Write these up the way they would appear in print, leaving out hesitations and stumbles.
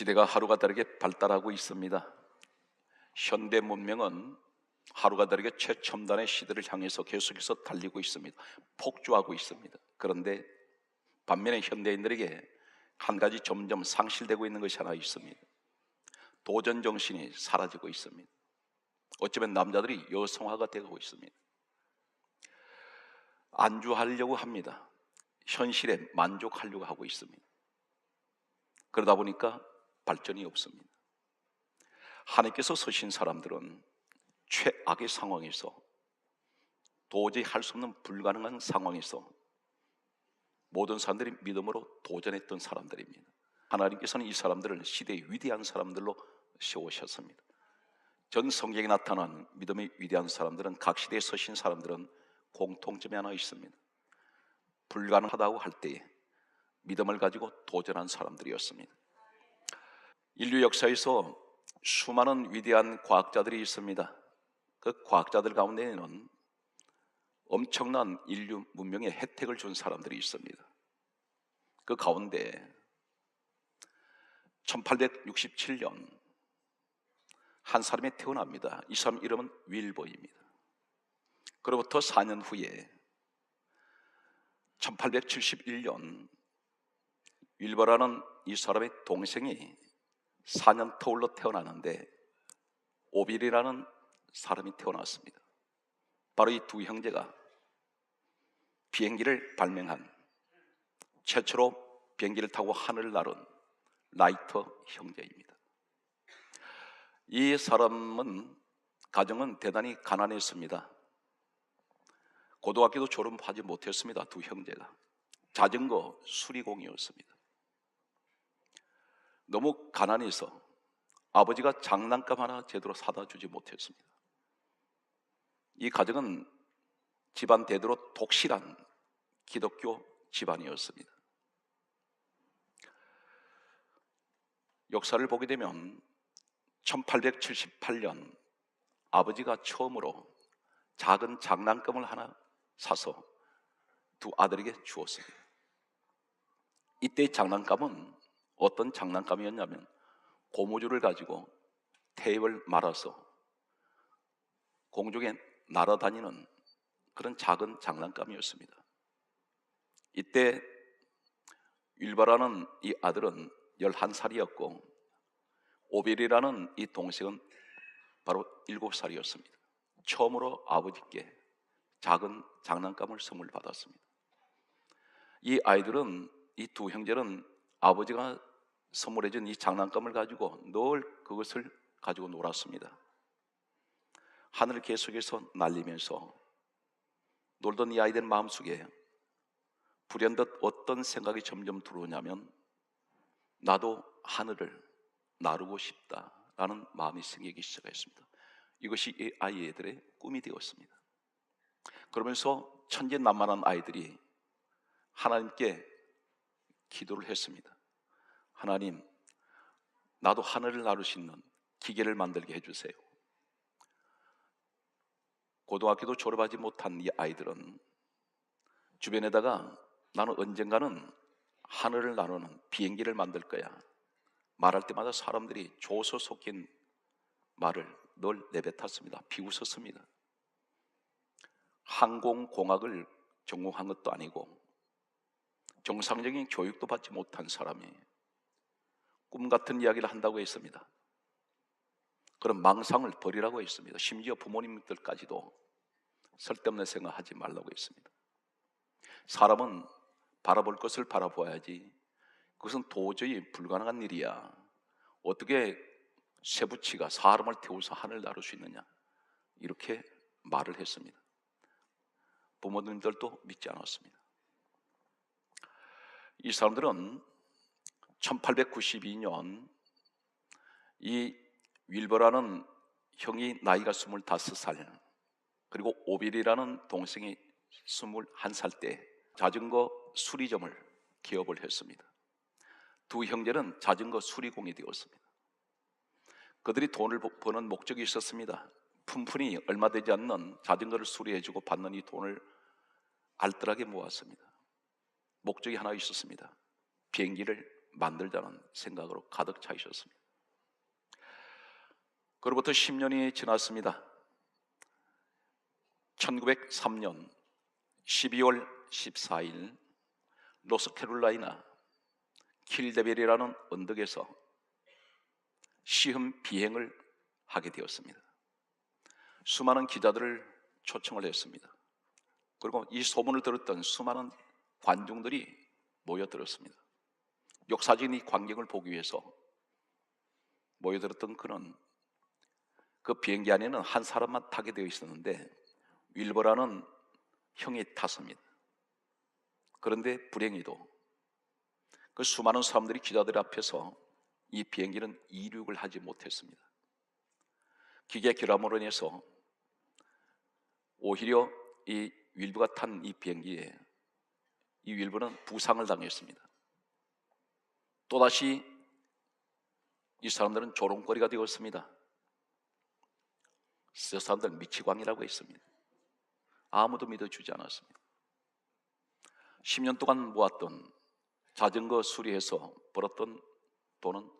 시대가 하루가 다르게 발달하고 있습니다. 현대 문명은 하루가 다르게 최첨단의 시대를 향해서 계속해서 달리고 있습니다. 폭주하고 있습니다. 그런데 반면에 현대인들에게 한 가지 점점 상실되고 있는 것이 하나 있습니다. 도전 정신이 사라지고 있습니다. 어쩌면 남자들이 여성화가 되고 있습니다. 안주하려고 합니다. 현실에 만족하려고 하고 있습니다. 그러다 보니까 발전이 없습니다. 하나님께서 서신 사람들은 최악의 상황에서, 도저히 할 수 없는 불가능한 상황에서 모든 사람들이 믿음으로 도전했던 사람들입니다. 하나님께서는 이 사람들을 시대의 위대한 사람들로 세우셨습니다. 전 성경에 나타난 믿음의 위대한 사람들은, 각 시대에 서신 사람들은 공통점이 하나 있습니다. 불가능하다고 할 때에 믿음을 가지고 도전한 사람들이었습니다. 인류 역사에서 수많은 위대한 과학자들이 있습니다. 그 과학자들 가운데에는 엄청난 인류 문명에 혜택을 준 사람들이 있습니다. 그 가운데 1867년 한 사람이 태어납니다. 이 사람 이름은 윌버입니다. 그로부터 4년 후에 1871년 윌버라는 이 사람의 동생이 4년 터울로 태어나는데 오빌이라는 사람이 태어났습니다. 바로 이 두 형제가 비행기를 발명한, 최초로 비행기를 타고 하늘을 나른 라이터 형제입니다. 이 사람은 가정은 대단히 가난했습니다. 고등학교도 졸업하지 못했습니다. 두 형제가 자전거 수리공이었습니다. 너무 가난해서 아버지가 장난감 하나 제대로 사다 주지 못했습니다. 이 가정은 집안 대대로 독실한 기독교 집안이었습니다. 역사를 보게 되면 1878년 아버지가 처음으로 작은 장난감을 하나 사서 두 아들에게 주었습니다. 이때의 장난감은 어떤 장난감이었냐면, 고무줄을 가지고 테이프를 말아서 공중에 날아다니는 그런 작은 장난감이었습니다. 이때 윌버라는 이 아들은 11살이었고 오빌이라는 이 동생은 바로 7살이었습니다. 처음으로 아버지께 작은 장난감을 선물 받았습니다. 이 아이들은, 이 두 형제는 아버지가 선물해준 이 장난감을 가지고 늘 그것을 가지고 놀았습니다. 하늘을 계속해서 날리면서 놀던 이 아이들 마음속에 불현듯 어떤 생각이 점점 들어오냐면, 나도 하늘을 나르고 싶다라는 마음이 생기기 시작했습니다. 이것이 이 아이들의 꿈이 되었습니다. 그러면서 천진난만한 아이들이 하나님께 기도를 했습니다. 하나님, 나도 하늘을 나를 수 있는 기계를 만들게 해주세요. 고등학교도 졸업하지 못한 이 아이들은 주변에다가 나는 언젠가는 하늘을 나르는 비행기를 만들 거야, 말할 때마다 사람들이 조소 섞인 말을 늘 내뱉었습니다. 비웃었습니다. 항공공학을 전공한 것도 아니고 정상적인 교육도 받지 못한 사람이 꿈 같은 이야기를 한다고 했습니다. 그런 망상을 버리라고 했습니다. 심지어 부모님들까지도 쓸데없는 생각하지 말라고 했습니다. 사람은 바라볼 것을 바라보아야지, 그것은 도저히 불가능한 일이야. 어떻게 쇠붙이가 사람을 태워서 하늘을 나를 수 있느냐, 이렇게 말을 했습니다. 부모님들도 믿지 않았습니다. 이 사람들은 1892년 이 윌버라는 형이 나이가 25살, 그리고 오빌이라는 동생이 21살 때 자전거 수리점을 개업을 했습니다. 두 형제는 자전거 수리공이 되었습니다. 그들이 돈을 버는 목적이 있었습니다. 푼푼이 얼마 되지 않는 자전거를 수리해주고 받는 이 돈을 알뜰하게 모았습니다. 목적이 하나 있었습니다. 비행기를 만들자는 생각으로 가득 차 있었습니다. 그로부터 10년이 지났습니다. 1903년 12월 14일 노스캐롤라이나 킬데벨이라는 언덕에서 시험 비행을 하게 되었습니다. 수많은 기자들을 초청을 했습니다. 그리고 이 소문을 들었던 수많은 관중들이 모여들었습니다. 역사적인 이 광경을 보기 위해서 모여들었던 그는 그 비행기 안에는 한 사람만 타게 되어 있었는데 윌버라는 형이 탔습니다. 그런데 불행히도 그 수많은 사람들이 기자들 앞에서 이 비행기는 이륙을 하지 못했습니다. 기계 결함으로 인해서 오히려 이 윌버가 탄 이 비행기에 이 윌버는 부상을 당했습니다. 또다시 이 사람들은 조롱거리가 되었습니다. 저 사람들은 미치광이라고 했습니다. 아무도 믿어주지 않았습니다. 10년 동안 모았던 자전거 수리해서 벌었던 돈은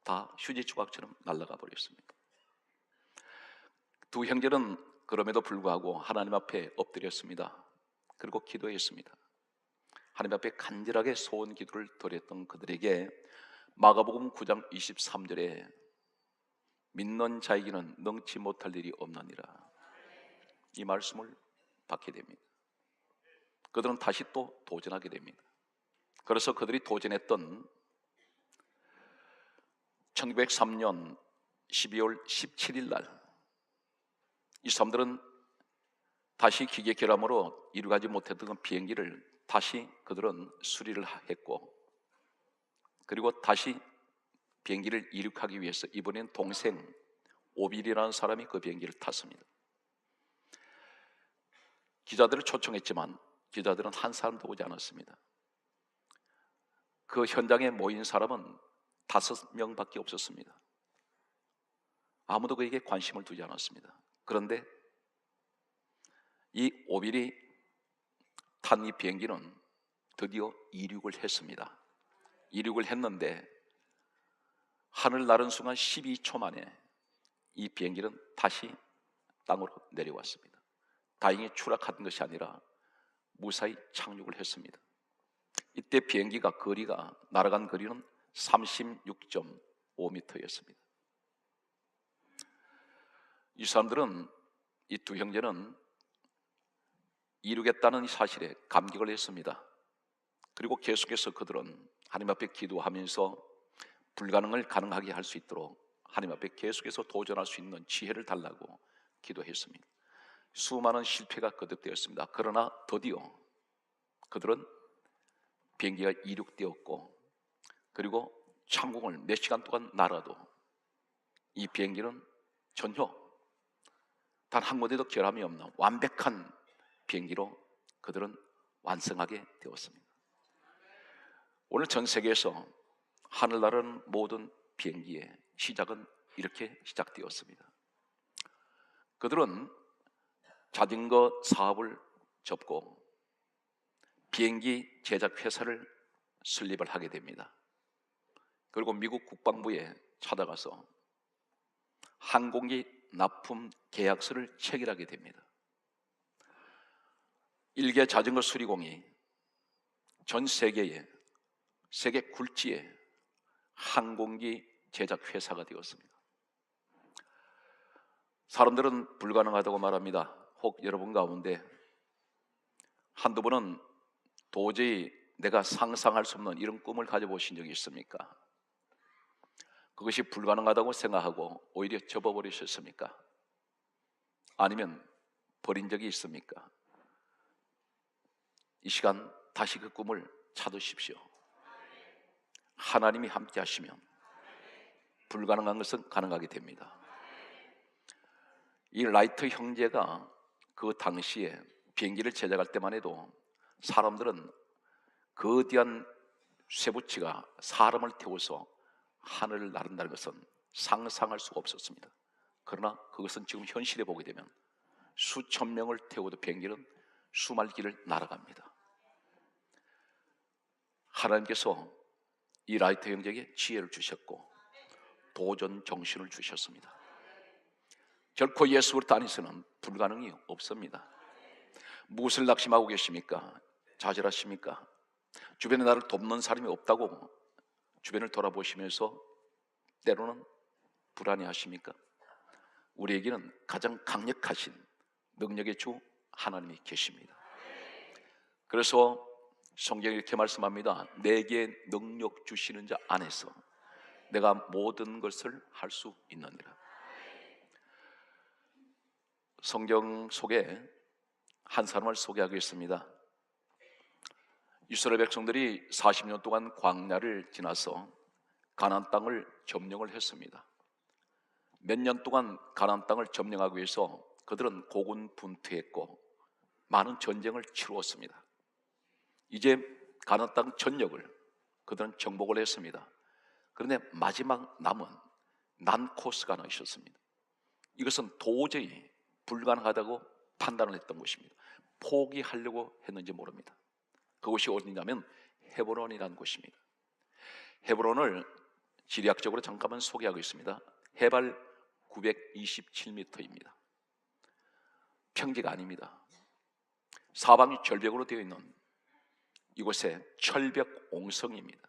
다 휴지 조각처럼 날아가 버렸습니다. 두 형제는 그럼에도 불구하고 하나님 앞에 엎드렸습니다. 그리고 기도했습니다. 하나님 앞에 간절하게 소원 기도를 드렸던 그들에게 마가복음 9장 23절에 믿는 자에게는 능치 못할 일이 없느니라, 이 말씀을 받게 됩니다. 그들은 다시 또 도전하게 됩니다. 그래서 그들이 도전했던 1903년 12월 17일 날 이 사람들은 다시 기계 결함으로 이루어가지 못했던 그 비행기를 다시 그들은 수리를 했고, 그리고 다시 비행기를 이륙하기 위해서 이번엔 동생 오빌이라는 사람이 그 비행기를 탔습니다. 기자들을 초청했지만 기자들은 한 사람도 오지 않았습니다. 그 현장에 모인 사람은 5명밖에 없었습니다. 아무도 그에게 관심을 두지 않았습니다. 그런데 이 오빌이 탄 이 비행기는 드디어 이륙을 했습니다. 이륙을 했는데 하늘 나른 순간 12초 만에 이 비행기는 다시 땅으로 내려왔습니다. 다행히 추락한 것이 아니라 무사히 착륙을 했습니다. 이때 비행기가 거리가 날아간 거리는 36.5m였습니다. 이 사람들은, 이 두 형제는 이루겠다는 사실에 감격을 했습니다. 그리고 계속해서 그들은 하나님 앞에 기도하면서 불가능을 가능하게 할 수 있도록 하나님 앞에 계속해서 도전할 수 있는 지혜를 달라고 기도했습니다. 수많은 실패가 거듭되었습니다. 그러나 드디어 그들은 비행기가 이륙되었고, 그리고 창공을 몇 시간 동안 날아도 이 비행기는 전혀 단 한 군데도 결함이 없는 완벽한 비행기로 그들은 완성하게 되었습니다. 오늘 전 세계에서 하늘나라는 모든 비행기의 시작은 이렇게 시작되었습니다. 그들은 자전거 사업을 접고 비행기 제작 회사를 설립을 하게 됩니다. 그리고 미국 국방부에 찾아가서 항공기 납품 계약서를 체결하게 됩니다. 일개 자전거 수리공이 전 세계에, 세계 굴지의 항공기 제작 회사가 되었습니다. 사람들은 불가능하다고 말합니다. 혹 여러분 가운데 한두 번은 도저히 내가 상상할 수 없는 이런 꿈을 가져보신 적이 있습니까? 그것이 불가능하다고 생각하고 오히려 접어버리셨습니까? 아니면 버린 적이 있습니까? 이 시간 다시 그 꿈을 찾으십시오. 하나님이 함께 하시면 불가능한 것은 가능하게 됩니다. 이 라이트 형제가 그 당시에 비행기를 제작할 때만 해도 사람들은 거대한 쇠붙이가 사람을 태워서 하늘을 나른다는 것은 상상할 수가 없었습니다. 그러나 그것은 지금 현실에 보게 되면 수천 명을 태워도 비행기는 수말 길을 날아갑니다. 하나님께서 이 라이트 형제에게 지혜를 주셨고 도전 정신을 주셨습니다. 결코 예수를 안에서는 불가능이 없습니다. 무엇을 낙심하고 계십니까? 좌절하십니까? 주변에 나를 돕는 사람이 없다고 주변을 돌아보시면서 때로는 불안해하십니까? 우리에게는 가장 강력하신 능력의 주 하나님이 계십니다. 그래서 성경이 이렇게 말씀합니다. 내게 능력 주시는 자 안에서 내가 모든 것을 할 수 있느니라. 성경 속에 한 사람을 소개하겠습니다. 이스라엘 백성들이 40년 동안 광야를 지나서 가나안 땅을 점령을 했습니다. 몇 년 동안 가나안 땅을 점령하기 위해서 그들은 고군분투했고 많은 전쟁을 치루었습니다. 이제 가나안 땅 전역을 그들은 정복을 했습니다. 그런데 마지막 남은 난코스가 하나 있었습니다. 이것은 도저히 불가능하다고 판단을 했던 것입니다. 포기하려고 했는지 모릅니다. 그곳이 어디냐면 헤브론이라는 곳입니다. 헤브론을 지리학적으로 잠깐만 소개하고 있습니다. 해발 927m입니다. 평지가 아닙니다. 사방이 절벽으로 되어 있는 이곳에 철벽 옹성입니다.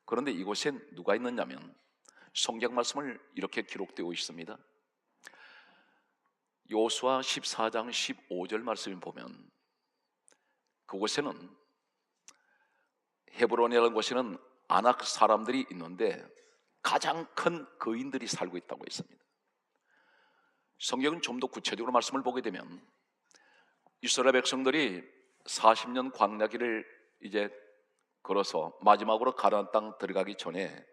그런데 이곳엔 누가 있느냐면 성경 말씀을 이렇게 기록되어 있습니다. 여호수아 14장 15절 말씀을 보면 그곳에는 헤브론이라는 곳에는 아낙 사람들이 있는데 가장 큰 거인들이 살고 있다고 했습니다. 성경은 좀 더 구체적으로 말씀을 보게 되면 이스라엘 백성들이 40년 광야길을 이제 걸어서 마지막으로 가나안 땅 들어가기 전에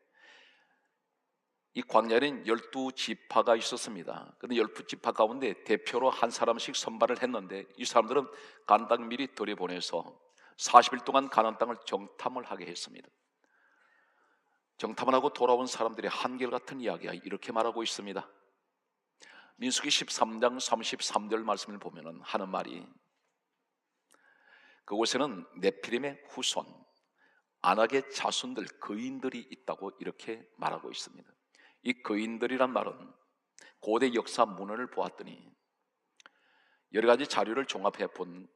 이 광야에는 12지파가 있었습니다. 그런데 12지파 가운데 대표로 한 사람씩 선발을 했는데 이 사람들은 가나안 땅 미리 들여보내서 40일 동안 가나안 땅을 정탐을 하게 했습니다. 정탐을 하고 돌아온 사람들의 한결같은 이야기가 이렇게 말하고 있습니다. 민수기 13장 33절 말씀을 보면 하는 말이 그곳에는 네피림의 후손 아낙의 자손들 거인들이 있다고 이렇게 말하고 있습니다. 이 거인들이란 말은 고대 역사 문헌을 보았더니 여러 가지 자료를 종합해 본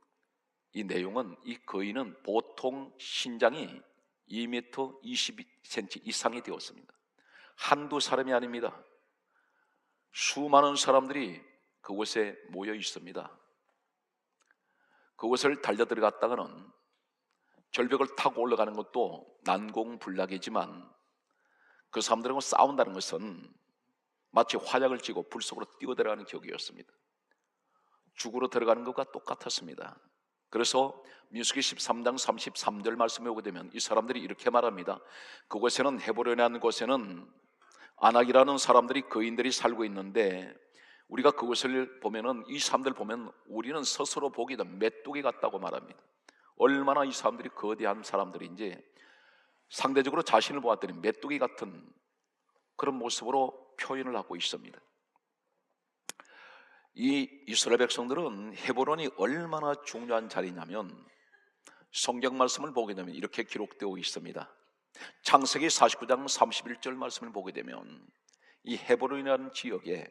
이 내용은 이 거인은 보통 신장이 2m 20cm 이상이 되었습니다. 한두 사람이 아닙니다. 수많은 사람들이 그곳에 모여 있습니다. 그곳을 달려 들어갔다가는 절벽을 타고 올라가는 것도 난공불락이지만 그 사람들하고 싸운다는 것은 마치 화약을 쥐고 불 속으로 뛰어들어가는 격이었습니다. 죽으러 들어가는 것과 똑같았습니다. 그래서 민수기 13장 33절 말씀에 오게 되면 이 사람들이 이렇게 말합니다. 그곳에는 헤브론이라는 곳에는 아낙이라는 사람들이 거인들이 살고 있는데 우리가 그것을 보면은 이 사람들 보면 우리는 스스로 보기에도 메뚜기 같다고 말합니다. 얼마나 이 사람들이 거대한 사람들인지 상대적으로 자신을 보았더니 메뚜기 같은 그런 모습으로 표현을 하고 있습니다. 이 이스라엘 백성들은 헤브론이 얼마나 중요한 자리냐면 성경 말씀을 보게 되면 이렇게 기록되어 있습니다. 창세기 49장 31절 말씀을 보게 되면 이 헤브론이라는 지역에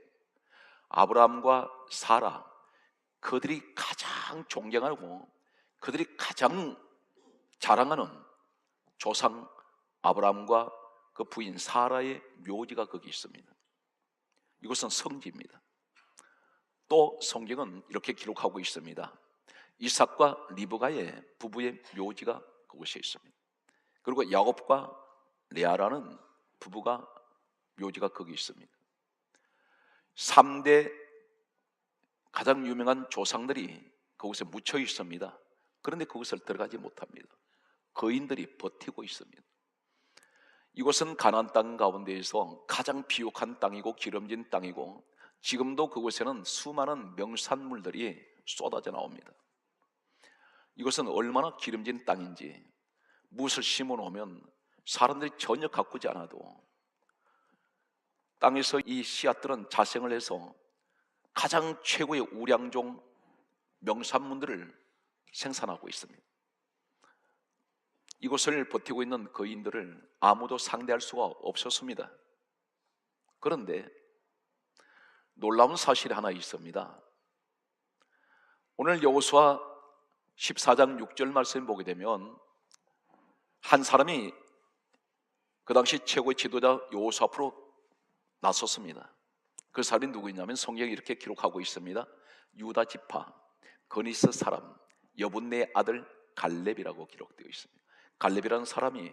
아브라함과 사라 그들이 가장 존경하고 그들이 가장 자랑하는 조상 아브라함과 그 부인 사라의 묘지가 거기 있습니다. 이것은 성지입니다. 또 성경은 이렇게 기록하고 있습니다. 이삭과 리브가의 부부의 묘지가 그곳에 있습니다. 그리고 야곱과 레아라는 부부가 묘지가 거기 있습니다. 3대 가장 유명한 조상들이 그곳에 묻혀 있습니다. 그런데 그곳을 들어가지 못합니다. 거인들이 버티고 있습니다. 이곳은 가나안 땅 가운데에서 가장 비옥한 땅이고 기름진 땅이고 지금도 그곳에는 수많은 명산물들이 쏟아져 나옵니다. 이것은 얼마나 기름진 땅인지 무엇을 심어 놓으면 사람들이 전혀 가꾸지 않아도 땅에서 이 씨앗들은 자생을 해서 가장 최고의 우량종 명산물들을 생산하고 있습니다. 이곳을 버티고 있는 거인들을 아무도 상대할 수가 없었습니다. 그런데 놀라운 사실이 하나 있습니다. 오늘 여호수아 14장 6절 말씀을 보게 되면 한 사람이 그 당시 최고의 지도자 여호수아 앞으로 나섰습니다. 그 사람이 누구냐면 성경에 이렇게 기록하고 있습니다. 유다 지파 거니스 사람 여분네의 아들 갈렙이라고 기록되어 있습니다. 갈렙이라는 사람이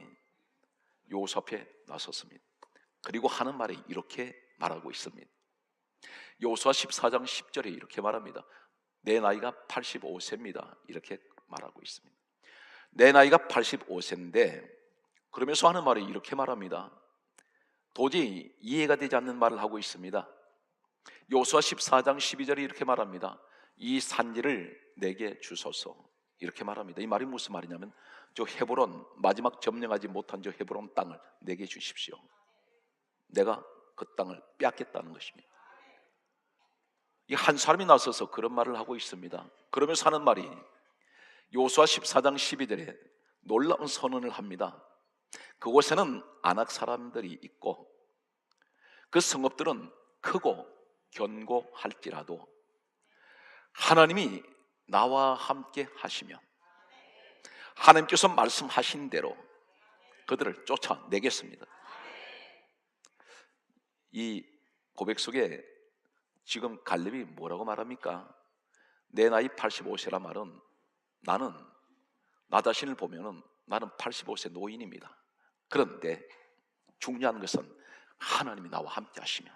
여호수아 앞에 나섰습니다. 그리고 하는 말이 이렇게 말하고 있습니다. 여호수아 14장 10절에 이렇게 말합니다. 내 나이가 85세입니다. 이렇게 말하고 있습니다. 내 나이가 85세인데 그러면서 하는 말이 이렇게 말합니다. 도저히 이해가 되지 않는 말을 하고 있습니다. 여호수아 14장 12절에 이렇게 말합니다. 이 산지를 내게 주소서. 이렇게 말합니다. 이 말이 무슨 말이냐면 저 헤브론, 마지막 점령하지 못한 저 헤브론 땅을 내게 주십시오. 내가 그 땅을 빼앗겠다는 것입니다. 이 한 사람이 나서서 그런 말을 하고 있습니다. 그러면서 하는 말이 여호수아 14장 12절에 놀라운 선언을 합니다. 그곳에는 아낙 사람들이 있고 그 성읍들은 크고 견고할지라도 하나님이 나와 함께 하시며 하나님께서 말씀하신 대로 그들을 쫓아내겠습니다. 이 고백 속에 지금 갈렙이 뭐라고 말합니까? 내 나이 85세라 말은 나는 나 자신을 보면은 나는 85세 노인입니다. 그런데 중요한 것은 하나님이 나와 함께 하시면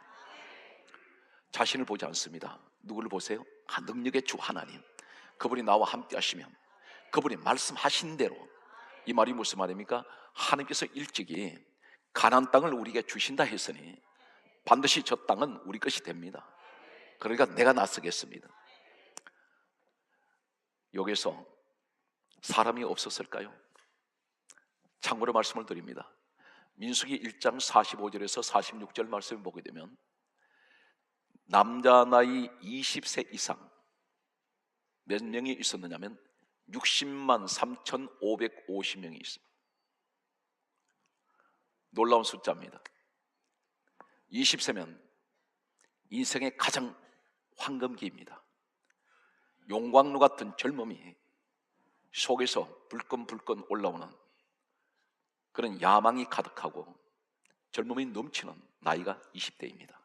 자신을 보지 않습니다. 누구를 보세요? 능력의 주 하나님. 그분이 나와 함께 하시면 그분이 말씀하신 대로 이 말이 무슨 말입니까? 하나님께서 일찍이 가나안 땅을 우리에게 주신다 했으니 반드시 저 땅은 우리 것이 됩니다. 그러니까 내가 나서겠습니다. 여기서 사람이 없었을까요? 참고로 말씀을 드립니다. 민수기 1장 45절에서 46절 말씀을 보게 되면 남자 나이 20세 이상 몇 명이 있었느냐면 60만 3,550명이 있습니다. 놀라운 숫자입니다. 20세면 인생의 가장 황금기입니다. 용광로 같은 젊음이 속에서 불끈불끈 올라오는 그런 야망이 가득하고 젊음이 넘치는 나이가 20대입니다.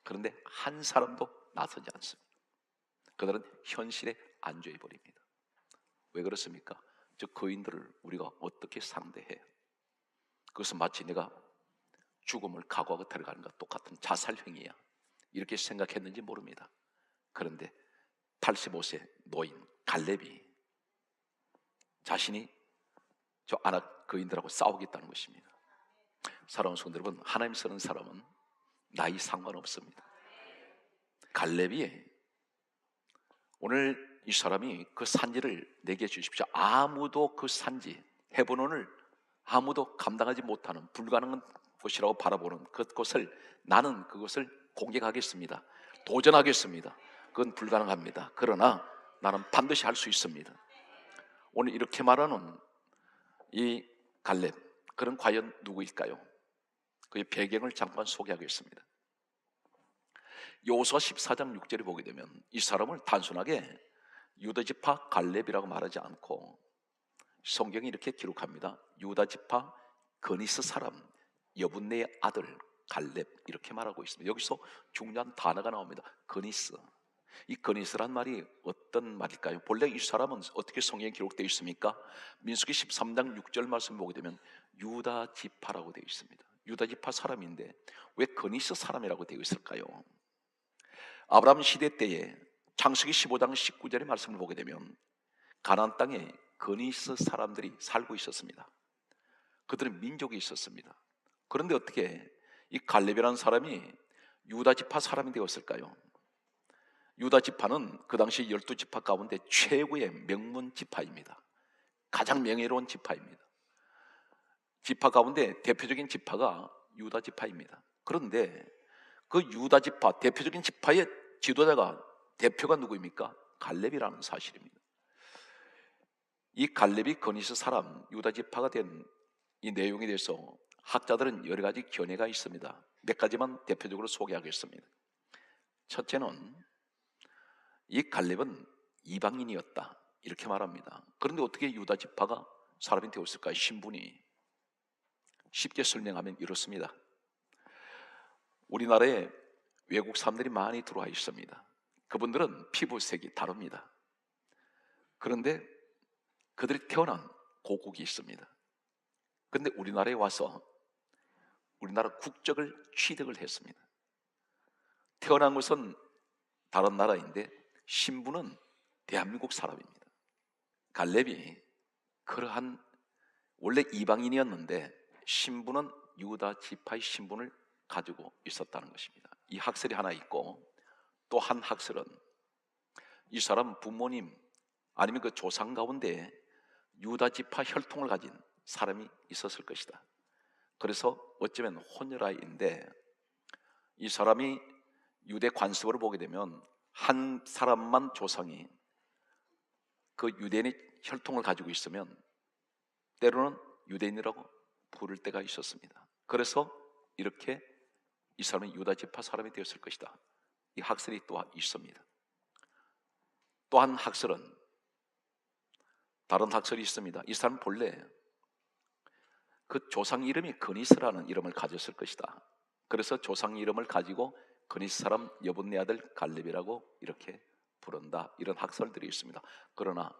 그런데 한 사람도 나서지 않습니다. 그들은 현실에 안주해 버립니다. 왜 그렇습니까? 저 거인들을 우리가 어떻게 상대해? 그것은 마치 내가 죽음을 각오하고 들어가는 것과 똑같은 자살행위야. 이렇게 생각했는지 모릅니다. 그런데 85세 노인 갈렙이 자신이 저 아낙 거인들하고 싸우겠다는 것입니다. 사랑하는 성도 여러분, 하나님 쓰는 사람은 나이 상관없습니다. 갈렙이 오늘 이 사람이 그 산지를 내게 주십시오. 아무도 그 산지 헤브론을 아무도 감당하지 못하는 불가능한 곳이라고 바라보는 그곳을 나는 그것을 공격하겠습니다. 도전하겠습니다. 그건 불가능합니다. 그러나 나는 반드시 할 수 있습니다. 오늘 이렇게 말하는 이 갈렙, 그는 과연 누구일까요? 그의 배경을 잠깐 소개하겠습니다. 여호수아 14장 6절에 보게 되면 이 사람을 단순하게 유다지파 갈렙이라고 말하지 않고 성경이 이렇게 기록합니다. 유다지파 거니스 사람 여분네의 아들 갈렙 이렇게 말하고 있습니다. 여기서 중요한 단어가 나옵니다. 거니스. 이 거니스란 말이 어떤 말일까요? 본래 이 사람은 어떻게 성경에 기록되어 있습니까? 민수기 13장 6절 말씀 보게 되면 유다지파라고 되어 있습니다. 유다지파 사람인데 왜 거니스 사람이라고 되어 있을까요? 아브라함 시대 때에 창세기 15장 19절의 말씀을 보게 되면 가나안 땅에 거니스 사람들이 살고 있었습니다. 그들은 민족이 있었습니다. 그런데 어떻게 이 갈렙이라는 사람이 유다지파 사람이 되었을까요? 유다지파는 그 당시 12지파 가운데 최고의 명문 지파입니다. 가장 명예로운 지파입니다. 지파 가운데 대표적인 지파가 유다지파입니다. 그런데 그 유다지파 대표적인 지파의 지도자가 대표가 누구입니까? 갈렙이라는 사실입니다. 이 갈렙이 거니스 사람 유다 지파가 된 이 내용에 대해서 학자들은 여러 가지 견해가 있습니다. 몇 가지만 대표적으로 소개하겠습니다. 첫째는 이 갈렙은 이방인이었다 이렇게 말합니다. 그런데 어떻게 유다 지파가 사람이 되었을까요? 신분이 쉽게 설명하면 이렇습니다. 우리나라에 외국 사람들이 많이 들어와 있습니다. 그분들은 피부색이 다릅니다. 그런데 그들이 태어난 고국이 있습니다. 그런데 우리나라에 와서 우리나라 국적을 취득을 했습니다. 태어난 것은 다른 나라인데 신분은 대한민국 사람입니다. 갈렙이 그러한 원래 이방인이었는데 신분은 유다 지파의 신분을 가지고 있었다는 것입니다. 이 학설이 하나 있고, 또 한 학설은 이 사람 부모님 아니면 그 조상 가운데 유다 지파 혈통을 가진 사람이 있었을 것이다. 그래서 어쩌면 혼혈아인데 이 사람이 유대 관습으로 보게 되면 한 사람만 조상이 그 유대인의 혈통을 가지고 있으면 때로는 유대인이라고 부를 때가 있었습니다. 그래서 이렇게 이 사람이 유다 지파 사람이 되었을 것이다. 이 학설이 또 있습니다. 또 한 학설은 다른 학설이 있습니다. 이 사람 본래 그 조상 이름이 거니스라는 이름을 가졌을 것이다. 그래서 조상 이름을 가지고 거니스 사람 여분네 아들 갈렙이라고 이렇게 부른다. 이런 학설들이 있습니다. 그러나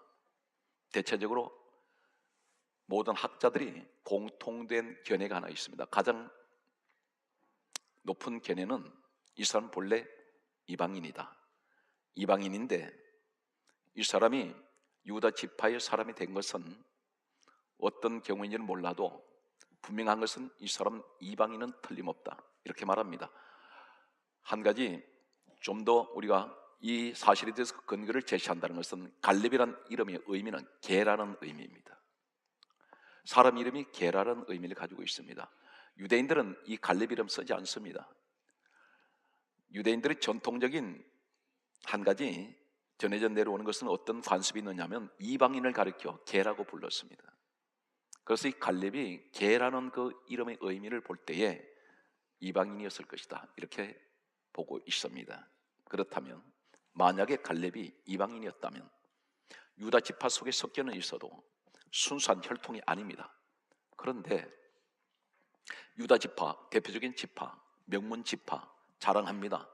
대체적으로 모든 학자들이 공통된 견해가 하나 있습니다. 가장 높은 견해는 이 사람 본래 이방인이다. 이방인인데 이 사람이 유다 지파의 사람이 된 것은 어떤 경우인지는 몰라도 분명한 것은 이 사람 이방인은 틀림없다 이렇게 말합니다. 한 가지 좀 더 우리가 이 사실에 대해서 근거를 제시한다는 것은 갈렙이라는 이름의 의미는 개라는 의미입니다. 사람 이름이 개라는 의미를 가지고 있습니다. 유대인들은 이 갈렙 이름 쓰지 않습니다. 유대인들의 전통적인 한 가지 전해져 내려오는 것은 어떤 관습이 있느냐면 이방인을 가리켜 개라고 불렀습니다. 그래서 이 갈렙이 개라는 그 이름의 의미를 볼 때에 이방인이었을 것이다 이렇게 보고 있습니다. 그렇다면 만약에 갈렙이 이방인이었다면 유다 지파 속에 섞여는 있어도 순수한 혈통이 아닙니다. 그런데 유다 지파, 대표적인 지파, 명문 지파 자랑합니다.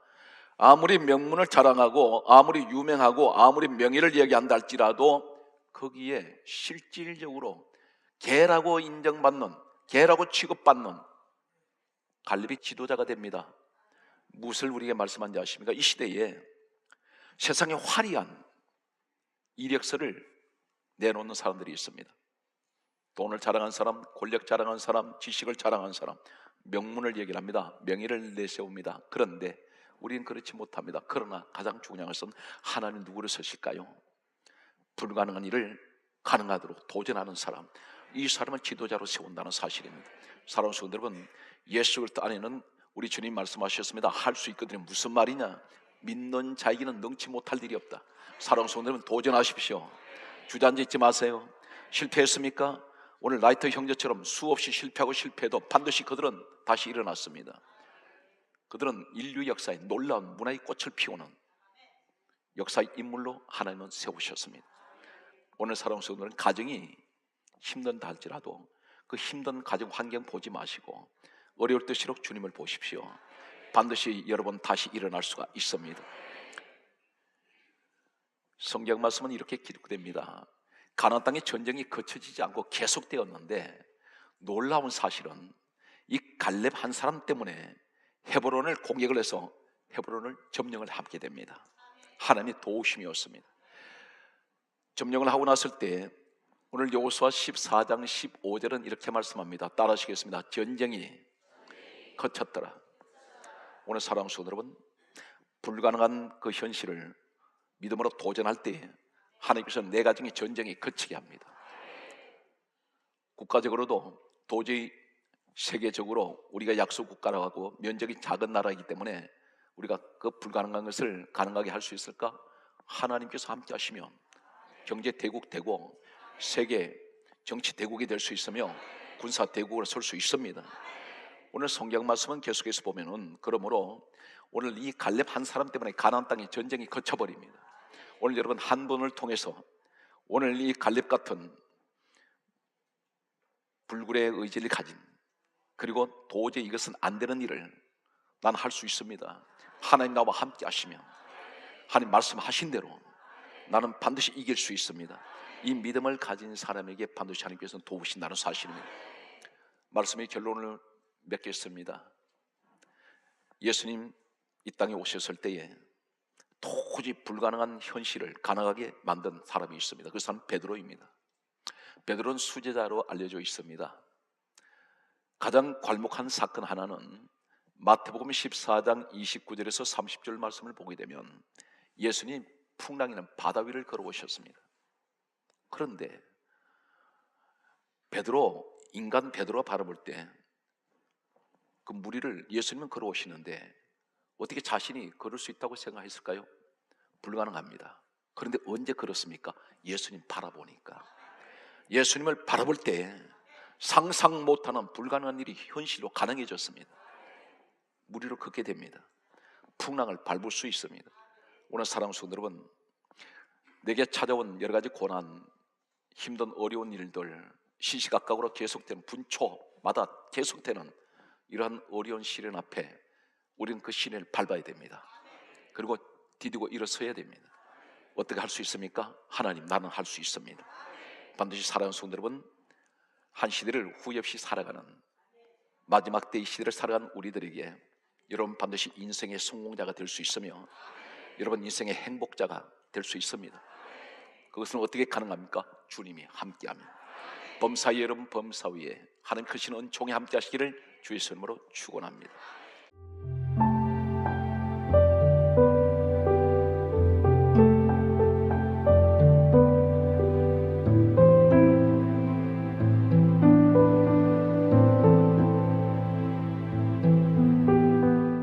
아무리 명문을 자랑하고 아무리 유명하고 아무리 명예를 얘기한다 할지라도 거기에 실질적으로 개라고 인정받는, 개라고 취급받는 갈렙이 지도자가 됩니다. 무엇을 우리에게 말씀한지 아십니까? 이 시대에 세상에 화려한 이력서를 내놓는 사람들이 있습니다. 돈을 자랑한 사람, 권력 자랑한 사람, 지식을 자랑한 사람, 명문을 얘기를 합니다. 명예를 내세웁니다. 그런데 우리는 그렇지 못합니다. 그러나 가장 중요한 것은 하나님 누구를 쓰실까요? 불가능한 일을 가능하도록 도전하는 사람, 이 사람을 지도자로 세운다는 사실입니다. 사랑하는 성도 여러분, 예수 그리스도 안에는 우리 주님 말씀하셨습니다. 할 수 있거든요. 무슨 말이냐? 믿는 자에게는 능치 못할 일이 없다. 사랑하는 성도 여러분, 도전하십시오. 주저앉아 있지 마세요. 실패했습니까? 오늘 라이터 형제처럼 수없이 실패하고 실패해도 반드시 그들은 다시 일어났습니다. 그들은 인류 역사에 놀라운 문화의 꽃을 피우는 역사의 인물로 하나님은 세우셨습니다. 오늘 사랑하는 성도들은 가정이 힘든다 할지라도 그 힘든 가정 환경 보지 마시고 어려울 때일수록 주님을 보십시오. 반드시 여러분 다시 일어날 수가 있습니다. 성경 말씀은 이렇게 기록됩니다. 가나안 땅의 전쟁이 거쳐지지 않고 계속되었는데 놀라운 사실은 이 갈렙 한 사람 때문에 헤브론을 공격을 해서 헤브론을 점령을 하게 됩니다. 하나님의 도우심이었습니다. 점령을 하고 났을 때 오늘 여호수아 14장 15절은 이렇게 말씀합니다. 따라하시겠습니다. 전쟁이 거쳤더라. 오늘 사랑하는 성도 여러분, 불가능한 그 현실을 믿음으로 도전할 때 하나님께서 내 가정의 전쟁이 거치게 합니다. 국가적으로도 도저히 세계적으로 우리가 약소 국가라고 하고 면적이 작은 나라이기 때문에 우리가 그 불가능한 것을 가능하게 할 수 있을까? 하나님께서 함께 하시면 경제 대국 되고 세계 정치 대국이 될 수 있으며 군사 대국으로 설 수 있습니다. 오늘 성경 말씀은 계속해서 보면은 그러므로 오늘 이 갈렙 한 사람 때문에 가나안 땅에 전쟁이 거쳐버립니다. 오늘 여러분 한 분을 통해서 오늘 이 갈렙 같은 불굴의 의지를 가진, 그리고 도저히 이것은 안 되는 일을 난 할 수 있습니다. 하나님 나와 함께 하시면 하나님 말씀하신 대로 나는 반드시 이길 수 있습니다. 이 믿음을 가진 사람에게 반드시 하나님께서는 도우신다는 사실입니다. 말씀의 결론을 맺겠습니다. 예수님 이 땅에 오셨을 때에 도저히 불가능한 현실을 가능하게 만든 사람이 있습니다. 그 사람은 베드로입니다. 베드로는 수제자로 알려져 있습니다. 가장 괄목한 사건 하나는 마태복음 14장 29절에서 30절 말씀을 보게 되면 예수님 풍랑이는 바다 위를 걸어오셨습니다. 그런데 인간 베드로가 바라볼 때 그 무리를 예수님은 걸어오시는데 어떻게 자신이 걸을 수 있다고 생각했을까요? 불가능합니다. 그런데 언제 걸었습니까? 예수님 바라보니까. 예수님을 바라볼 때 상상 못하는 불가능한 일이 현실로 가능해졌습니다. 무리로 걷게 됩니다. 풍랑을 밟을 수 있습니다. 오늘 사랑하는 성도 여러분, 내게 찾아온 여러 가지 고난, 힘든 어려운 일들, 시시각각으로 계속되는 분초마다 계속되는 이러한 어려운 시련 앞에 우리는 그 시련을 밟아야 됩니다. 그리고 디디고 일어서야 됩니다. 어떻게 할 수 있습니까? 하나님, 나는 할 수 있습니다. 반드시 사랑하는 성도 여러분, 한 시대를 후회 없이 살아가는 마지막 때의 시대를 살아가는 우리들에게 여러분 반드시 인생의 성공자가 될 수 있으며 여러분 인생의 행복자가 될 수 있습니다. 그것은 어떻게 가능합니까? 주님이 함께하면. 범사위 여러분, 범사위에 하나님 크신 은총에 함께 하시기를 주의 이름으로 축원합니다.